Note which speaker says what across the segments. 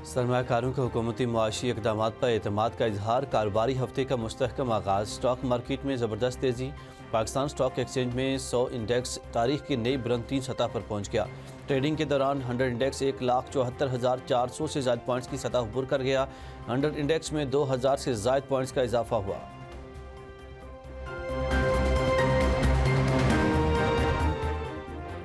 Speaker 1: सरमायाकारों के हुकूमती मुआशी इक़दामात पर एतमाद का इजहार। कारोबारी हफ्ते का मुस्तहकम आगाज़। स्टॉक मार्केट में ज़बरदस्त तेज़ी। पाकिस्तान स्टॉक एक्सचेंज में 100 इंडेक्स तारीख की नई बुलंद 3 सतह पर पहुँच गया। ट्रेडिंग के दौरान 100 इंडेक्स 1,74,400 से ज़ायद पॉइंट्स की सतह ऊपर कर गया। 100 इंडेक्स में 2,000 से ज़ायद पॉइंट्स का इजाफा हुआ।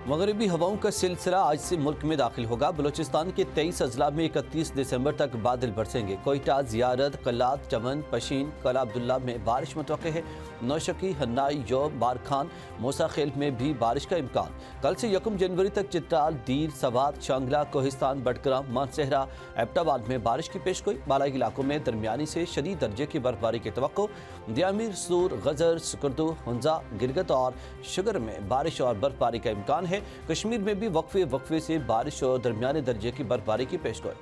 Speaker 1: मगरबी हवाओं का सिलसिला आज से मुल्क में दाखिल होगा। बलूचिस्तान के 23 अजला में 31 दिसंबर तक बादल बरसेंगे। कोयटा, ज़ियारत, कल्लात, चमन, पशीन, कला अब्दुल्ला में बारिश मुतवक्किल है। नौशकी, हन्नाई, यौब, बारखान, मूसा खेल में भी बारिश का इम्कान। कल से 1 जनवरी तक चित्राल, दीर, सवात, शांगला, कोहिस्तान, बटग्राम, मानसहरा, एबटाबाद में बारिश की पेशगोई। बालाई इलाकों में दरमियानी से शदीद दर्जे की बर्फबारी की तवक्को। दियामिर, सूर, गजर, सुकरदू, हुंजा, गिरगत और शुगर में बारिश और बर्फबारी का इम्कान है। कश्मीर में भी वक्फे से बारिश और दरमियाने दर्जे की बर्फबारी की पेशगोई।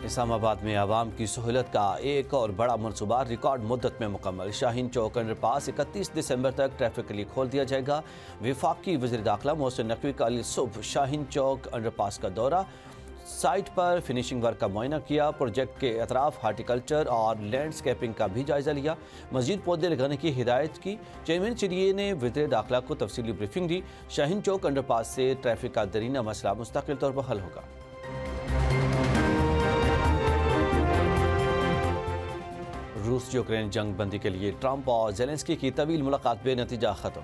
Speaker 1: इस्लामाबाद में आवाम की सहूलत का एक और बड़ा मनसूबा रिकॉर्ड मुद्दत में मुकम्मल। शाहीन चौक अंडरपास 31 दिसंबर तक ट्रैफिक के लिए खोल दिया जाएगा। वफाकी वज़ीर दाखिला मोहसिन नकवी का कल सुबह शाहीन चौक अंडरपास का दौरा, साइट पर फिनिशिंग वर्क का मुआयना किया। प्रोजेक्ट के अतराफ हार्टिकल्चर और लैंडस्केपिंग का भी जायजा लिया। मजीद पौधे लगाने की हिदायत की। चेयरमैन चिड़िए ने वज़ीर दाखिला को तफसीली ब्रीफिंग दी। शाहीन चौक अंडरपास से ट्रैफिक का दरीना मसला मुस्तकिल तौर पर हल होगा। रूस यूक्रेन जंग बंदी के लिए ट्रंप और ज़ेलेंस्की की तवील मुलाकात बेनतीजा ख़त्म।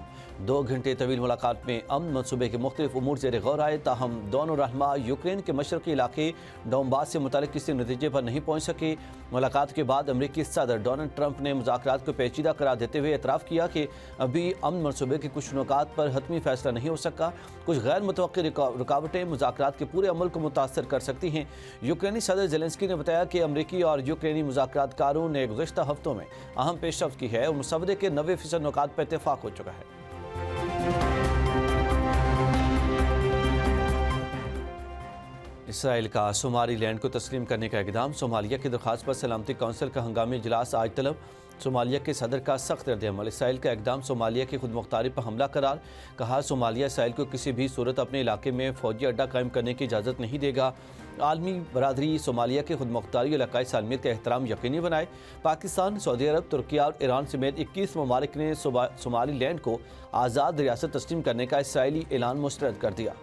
Speaker 1: 2 घंटे तवील मुलाकात में अमन मनसूबे के मुख्तलिफ उमूर ज़ेर गौर आए। ताहम दोनों रहनुमा यूक्रेन के मशरक़ी इलाके डोनबास से मुतालिक किसी नतीजे पर नहीं पहुँच सके। मुलाकात के बाद अमरीकी सदर डोनाल्ड ट्रंप ने मुज़ाकरात को पेचीदा करार देते हुए एतराफ़ किया कि अभी अमन मनसूबे के कुछ नुकात पर हतमी फैसला नहीं हो सका। कुछ गैर मुतवक्किल रुकावटें मुज़ाकरात के पूरे अमल को मुतासर कर सकती हैं। यूक्रेनी सदर ज़ेलेंस्की ने बताया कि अमरीकी और यूक्रेनी मुज़ाकरातकारों ने गुज़श्ता हफ्तों में अहम पेशरफ्त की है और मुसवदे के 90% नुकात पर इत्तेफाक हो चुका है। इसराइल का सोमाली लैंड को तस्लीम करने का इक़दाम। सोमालिया की दरख्वास्त पर सलामती कौंसिल का हंगामी इजलास आज तलब। सोमालिया के सदर का सख्त रद्द-ए-अमल। इसराइल का इक़दाम सोमालिया की खुद मुख्तारी पर हमला करार। कहा, सोमालिया इसराइल को किसी भी सूरत अपने इलाके में फ़ौजी अड्डा कायम करने की इजाज़त नहीं देगा। आलमी बरादरी सोमालिया की खुद मुख्तारी और इलाकाई सालमियत का एहतराम यकीनी बनाए। पाकिस्तान, सऊदी अरब, तुर्किया और ईरान समेत 21 ममालिक ने सोमाली लैंड को आज़ाद रियासत तस्लीम करने का इसराइली ऐलान मुस्तरद कर दिया।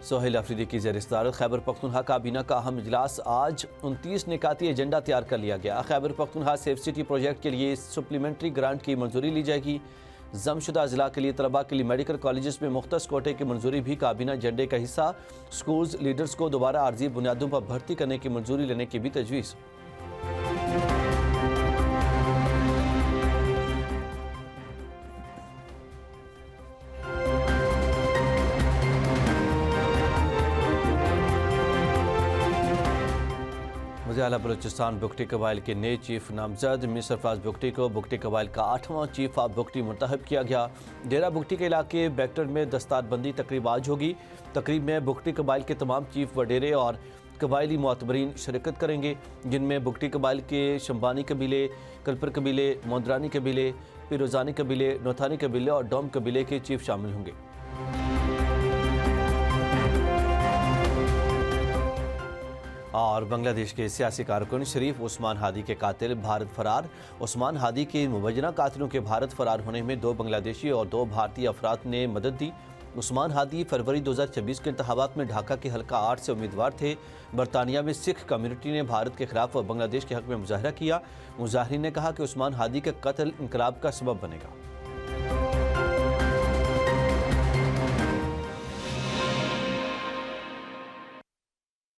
Speaker 1: सोहेल अफरीदी की ज़ेर सदारत खैबर पख्तूनख्वा काबीना का अहम इजलास आज। 29 निकाती एजेंडा तैयार कर लिया गया। Khyber Pakhtunkhwa safe city project के लिए सप्लीमेंट्री ग्रांट की मंजूरी ली जाएगी। जमशुदा ज़िला के लिए तलबा के लिए मेडिकल कॉलेजेस में मुख्तस कोटे की मंजूरी भी काबीना एजेंडे का हिस्सा। स्कूल्स लीडर्स को दोबारा आर्जी बुनियादों पर भर्ती करने की मंजूरी लेने की भी तजवीज़। वज़ीर-ए-आला बलूचिस्तान बुगटी कबाइल के नए चीफ नामजद मीर सरफराज बुगटी को बुगटी कबाइल का 8वां चीफ ऑफ बुगटी मुंतखब किया गया। डेरा बुगटी के इलाके बैक्टर में दस्तारबंदी तकरीब आज होगी। तकरीब में बुगटी कबाइल के तमाम चीफ वडेरे और कबाइली मोतबरीन शिरकत करेंगे, जिनमें बुगटी कबाइल के शंबानी कबीले, कलपर कबीले, मोदरानी कबीले, पिरोजानी कबीले, नोथानी कबीले और डोम कबीले के चीफ शामिल होंगे। और बांग्लादेश के सियासी कारकुन शरीफ उस्मान हादी के कातिल भारत फरार। उस्मान हादी के मुबैना कातिलों के भारत फरार होने में 2 बांग्लादेशी और 2 भारतीय अफराद ने मदद दी। उस्मान हादी फरवरी 2026 के इंतखाबात में ढाका के हल्का 8 से उम्मीदवार थे। बरतानिया में सिख कम्युनिटी ने भारत के खिलाफ और बांग्लादेश के हक में मुजाहरा किया। मुजाहिरीन ने कहा कि उस्मान हादी का कत्ल इनकलाब का सबब बनेगा।